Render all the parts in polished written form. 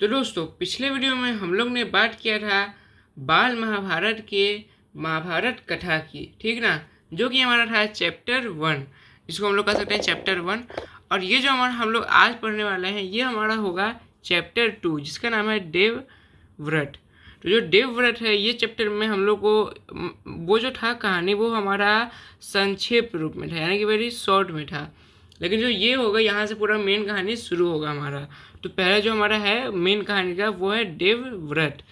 तो दोस्तों, पिछले वीडियो में हम लोग ने बात किया था बाल महाभारत के महाभारत कथा की, ठीक ना। जो कि हमारा था चैप्टर 1, जिसको हम लोग कह सकते हैं चैप्टर 1। और ये जो हम लोग आज पढ़ने वाले हैं ये हमारा होगा चैप्टर 2, जिसका नाम है देव व्रत। तो जो देव व्रत है ये चैप्टर में हम लोग को वो जो था कहानी वो हमारा संक्षेप रूप में था, यानी कि वेरी शॉर्ट में था। लेकिन जो ये होगा यहाँ से पूरा मेन कहानी शुरू होगा हमारा। तो पहला जो हमारा है मेन कहानी का वो है देव व्रत।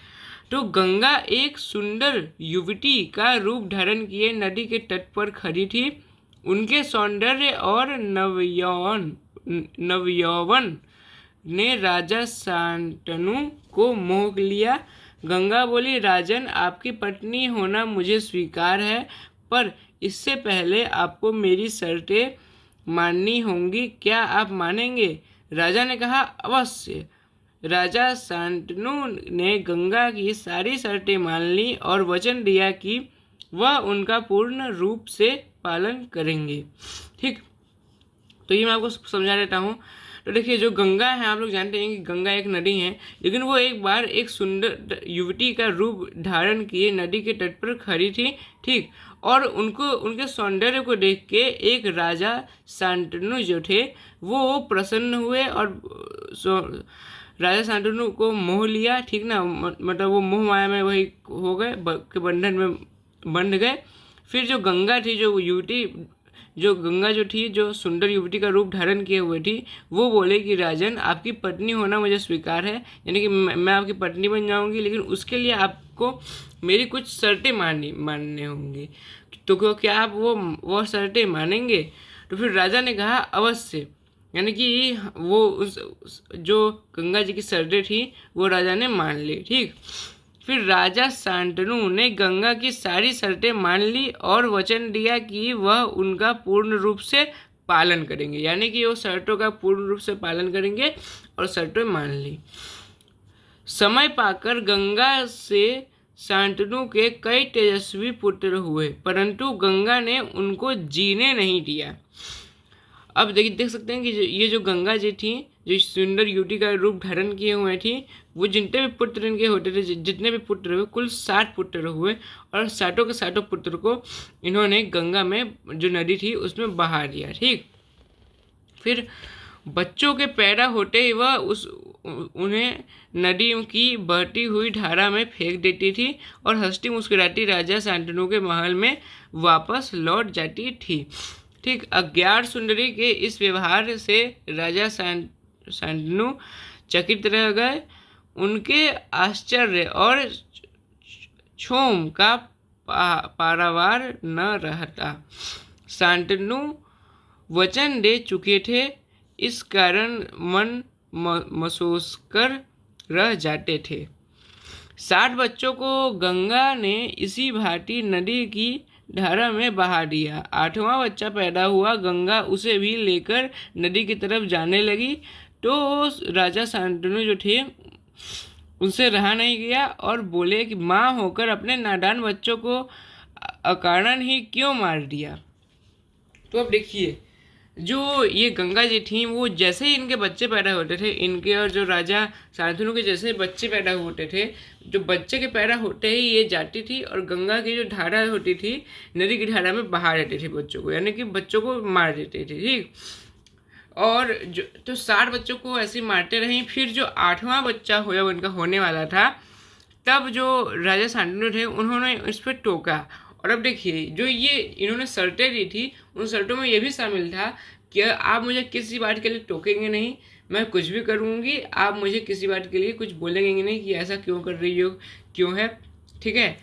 तो गंगा एक सुंदर युवती का रूप धारण किए नदी के तट पर खड़ी थी। उनके सौंदर्य और नवयौवन ने राजा शांतनु को मोह लिया। गंगा बोली, राजन, आपकी पत्नी होना मुझे स्वीकार है, पर इससे पहले आपको मेरी शर्तें माननी होंगी। क्या आप मानेंगे? राजा ने कहा, अवश्य। राजा शांतनु ने गंगा की सारी शर्तें मान ली और वचन दिया कि वह उनका पूर्ण रूप से पालन करेंगे। ठीक, तो ये मैं आपको समझा देता हूँ। तो देखिए, जो गंगा है आप लोग जानते हैं कि गंगा एक नदी है, लेकिन वो एक बार एक सुंदर युवती का रूप धारण किए नदी के तट पर खड़ी थी। ठीक, और उनको उनके सौंदर्य को देख के एक राजा शांतनु जो थे वो प्रसन्न हुए और राजा शांतनु को मोह लिया। ठीक ना, मतलब वो मोह माया में वही हो गए, के बंधन में बंध गए। फिर जो गंगा थी, जो युवती, जो गंगा जो थी, जो सुंदर युवती का रूप धारण किए हुए थी, वो बोले कि राजन, आपकी पत्नी होना मुझे स्वीकार है, यानी कि मैं आपकी पत्नी बन जाऊंगी, लेकिन उसके लिए आपको मेरी कुछ शर्तें मानने होंगी। तो क्या आप वो शर्तें मानेंगे? तो फिर राजा ने कहा, अवश्य। यानी कि वो जो गंगा जी की शर्तें थी वो राजा ने मान ली। ठीक, फिर राजा शांतनु ने गंगा की सारी शर्तें मान ली और वचन दिया कि वह उनका पूर्ण रूप से पालन करेंगे, यानी कि वो शर्तों का पूर्ण रूप से पालन करेंगे और शर्तें मान ली। समय पाकर गंगा से शांतनु के कई तेजस्वी पुत्र हुए, परंतु गंगा ने उनको जीने नहीं दिया। अब देख सकते हैं कि ये जो गंगा जी थी, जो सुंदर युवती का रूप धारण किए हुए थी, वो जितने भी पुत्र इनके होते थे, जितने भी पुत्र हुए, कुल 60 पुत्र हुए, और 60 के 60 पुत्र को इन्होंने गंगा में, जो नदी थी, उसमें बहा दिया। ठीक, फिर बच्चों के पैदा होते ही वह उन्हें नदी की बहती हुई धारा में फेंक देती थी और हंसती मुस्कुराती राजा शांतनु के महल में वापस लौट जाती थी। ठीक, अज्ञात सुंदरी के इस व्यवहार से राजा शांतनु चकित रह गए। उनके आश्चर्य और क्षोभ का पारावार न रहता। शांतनु वचन दे चुके थे, इस कारण मन महसूस कर रह जाते थे। 60 बच्चों को गंगा ने इसी भांति नदी की धारा में बहा दिया। 8वां बच्चा पैदा हुआ, गंगा उसे भी लेकर नदी की तरफ जाने लगी, तो राजा शांतनु जो थे उनसे रहा नहीं गया और बोले कि माँ होकर अपने नादान बच्चों को अकारण ही क्यों मार दिया। तो अब देखिए, जो ये गंगा जी थी वो जैसे ही इनके बच्चे पैदा होते थे, इनके और जो राजा शांतनु के जैसे बच्चे पैदा होते थे, जो बच्चे के पैदा होते ही ये जाती थी और गंगा की जो धारा होती थी, नदी की धारा में बहा देते थे बच्चों को, यानी कि बच्चों को मार देते थे। ठीक, और जो तो 60 बच्चों को ऐसे मारते रहे। फिर जो 8वां बच्चा उनका होने वाला था, तब जो राजा शांतनु थे उन्होंने इस पर टोका। और अब देखिए, जो ये इन्होंने शर्तें दी थी, उन शर्तों में ये भी शामिल था कि आप मुझे किसी बात के लिए टोकेंगे नहीं, मैं कुछ भी करूँगी, आप मुझे किसी बात के लिए कुछ बोलेंगे नहीं कि ऐसा क्यों कर रही हो, क्यों है। ठीक है,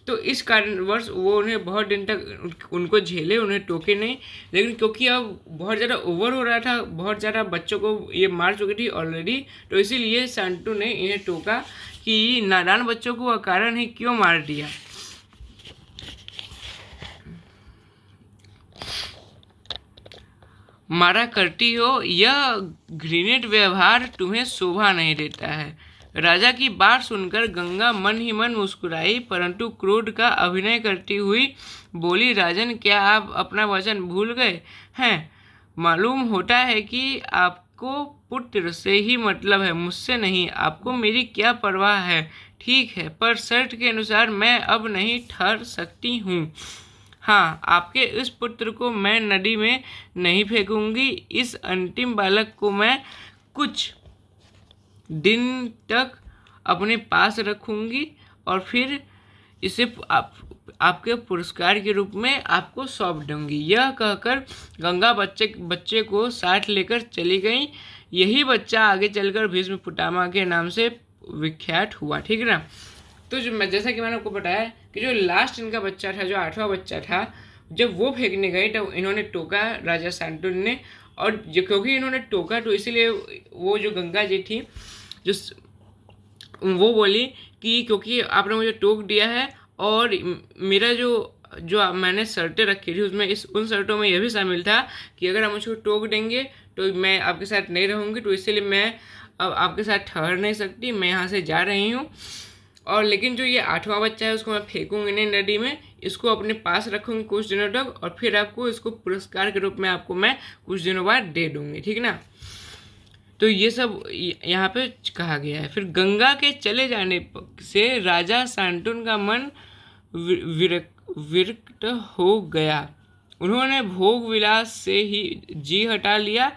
तो इस कारणवश वो उन्हें बहुत दिन तक उनको झेले, उन्हें टोके नहीं। लेकिन क्योंकि अब बहुत ज़्यादा ओवर हो रहा था, बहुत ज़्यादा बच्चों को ये मार चुकी थी ऑलरेडी, तो इसीलिए शांतनु ने इन्हें टोका कि नादान बच्चों को अकारण ही क्यों मार दिया। मारा करती हो, यह घृणित व्यवहार तुम्हें शोभा नहीं देता है। राजा की बात सुनकर गंगा मन ही मन मुस्कुराई, परंतु क्रोध का अभिनय करती हुई बोली, राजन, क्या आप अपना वचन भूल गए हैं? मालूम होता है कि आपको पुत्र से ही मतलब है, मुझसे नहीं। आपको मेरी क्या परवाह है? ठीक है, पर शर्त के अनुसार मैं अब नहीं ठहर सकती हूँ। हाँ, आपके इस पुत्र को मैं नदी में नहीं फेंकूंगी। इस अंतिम बालक को मैं कुछ दिन तक अपने पास रखूंगी और फिर इसे आपके पुरस्कार के रूप में आपको सौंप दूंगी। यह कहकर गंगा बच्चे को साथ लेकर चली गई। यही बच्चा आगे चलकर भीष्म पितामह के नाम से विख्यात हुआ। ठीक है ना। तो जैसा कि मैंने आपको बताया कि जो लास्ट इनका बच्चा था, जो 8वां बच्चा था, जब वो फेंकने गए तो इन्होंने टोका राजा शांतनु ने। और क्योंकि इन्होंने टोका तो इसीलिए वो जो गंगा जी थी जो वो बोली कि क्योंकि आपने मुझे टोक दिया है और मेरा जो मैंने शर्तें रखी थी उसमें उन शर्तों में यह भी शामिल था कि अगर आप मुझको टोक देंगे तो मैं आपके साथ नहीं रहूँगी, तो इसलिए मैं अब आपके साथ ठहर नहीं सकती, मैं यहाँ से जा रही हूँ। और लेकिन जो ये 8वां बच्चा है उसको मैं फेंकूंगी नहीं नदी में, इसको अपने पास रखूंगी कुछ दिनों तक और फिर आपको इसको पुरस्कार के रूप में आपको मैं कुछ दिनों बाद दे दूंगी। ठीक ना। तो ये सब यहाँ पे कहा गया है। फिर गंगा के चले जाने से राजा शांतनु का मन विरक्त हो गया। उन्होंने भोग विलास से ही जी हटा लिया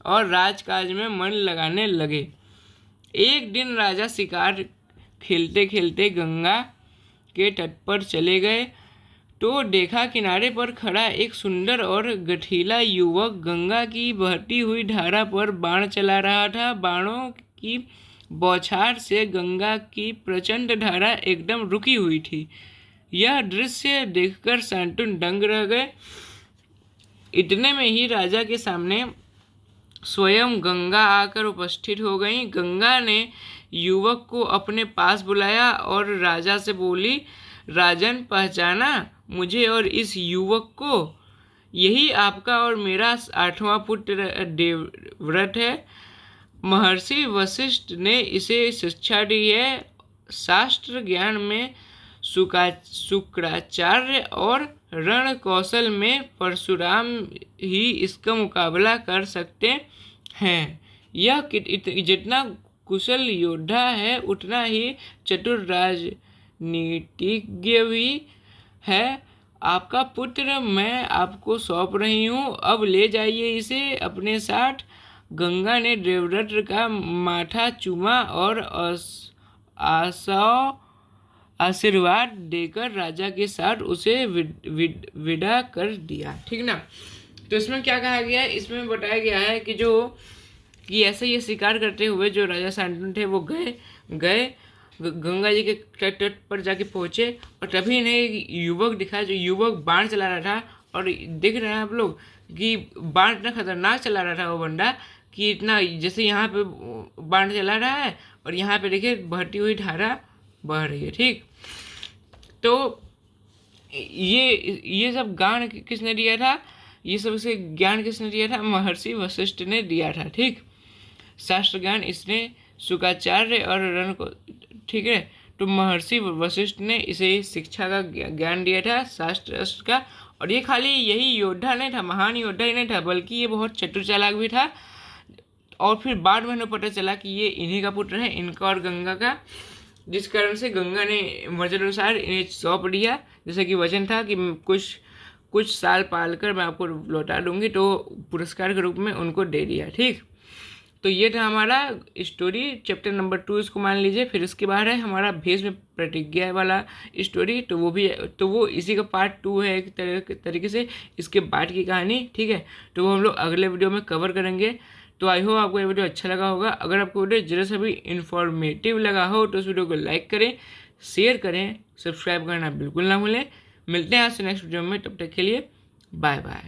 और राजकाज में मन लगाने लगे। एक दिन राजा शिकार खेलते खेलते गंगा के तट पर चले गए तो देखा किनारे पर खड़ा एक सुंदर और गठीला युवक गंगा की बहती हुई धारा पर बाण चला रहा था। बाणों की बौछार से गंगा की प्रचंड धारा एकदम रुकी हुई थी। यह दृश्य देखकर शांतनु दंग रह गए। इतने में ही राजा के सामने स्वयं गंगा आकर उपस्थित हो गई। गंगा ने युवक को अपने पास बुलाया और राजा से बोली, राजन, पहचाना मुझे और इस युवक को? यही आपका और मेरा 8वां पुत्र देवव्रत है। महर्षि वशिष्ठ ने इसे शिक्षा दी है। शास्त्र ज्ञान में शुक्राचार्य और रण कौशल में परशुराम ही इसका मुकाबला कर सकते हैं। यह जितना कुशल योद्धा है उतना ही चतुर राजनीतिज्ञ भी है। आपका पुत्र मैं आपको सौंप रही हूँ, अब ले जाइए इसे अपने साथ। गंगा ने देवव्रत का माथा चूमा और आशीर्वाद देकर राजा के साथ उसे विदा कर दिया। ठीक ना। तो इसमें क्या कहा गया है, इसमें बताया गया है कि ऐसे ये शिकार करते हुए जो राजा शांतनु थे वो गए गंगा जी के तट पर जाके पहुंचे और तभी इन्हें युवक दिखा, जो युवक बाण चला रहा था। और देख रहे हैं आप लोग कि बाण इतना खतरनाक चला रहा था वो बंदा कि इतना जैसे यहाँ पे बाण चला रहा है और यहाँ पे देखिए बहती हुई धारा बह रही है। ठीक। तो ये सब ज्ञान किसने दिया था? ये सब से ज्ञान किसने दिया था? महर्षि वशिष्ठ ने दिया था। ठीक। शास्त्र ज्ञान इसने शुक्राचार्य और रण को, ठीक है। तो महर्षि वशिष्ठ ने इसे शिक्षा का ज्ञान दिया था, शास्त्र का। और ये खाली यही योद्धा नहीं था, महान योद्धा ही नहीं था, बल्कि ये बहुत चतुर चालाक भी था। और फिर बाद में पता चला कि ये इन्हीं का पुत्र है, इनका और गंगा का, जिस कारण से गंगा ने वचन अनुसार इन्हें सौंप दिया। जैसे कि वचन था कि कुछ साल पाल कर मैं आपको लौटा दूंगी, तो पुरस्कार के रूप में उनको दे दिया। ठीक। तो ये था हमारा स्टोरी चैप्टर नंबर 2, इसको मान लीजिए। फिर इसके बाद है हमारा भीष्म प्रतिज्ञा वाला स्टोरी, तो वो इसी का पार्ट 2 है एक तरीके से, इसके बाद की कहानी। ठीक है। तो वो हम लोग अगले वीडियो में कवर करेंगे। तो आई होप आपको ये वीडियो अच्छा लगा होगा। अगर आपको वीडियो जरा सा भी इन्फॉर्मेटिव लगा हो तो उस वीडियो को लाइक करें, शेयर करें, सब्सक्राइब करना बिल्कुल ना भूलें। मिलते हैं आज से नेक्स्ट वीडियो में, तब तक के लिए बाय बाय।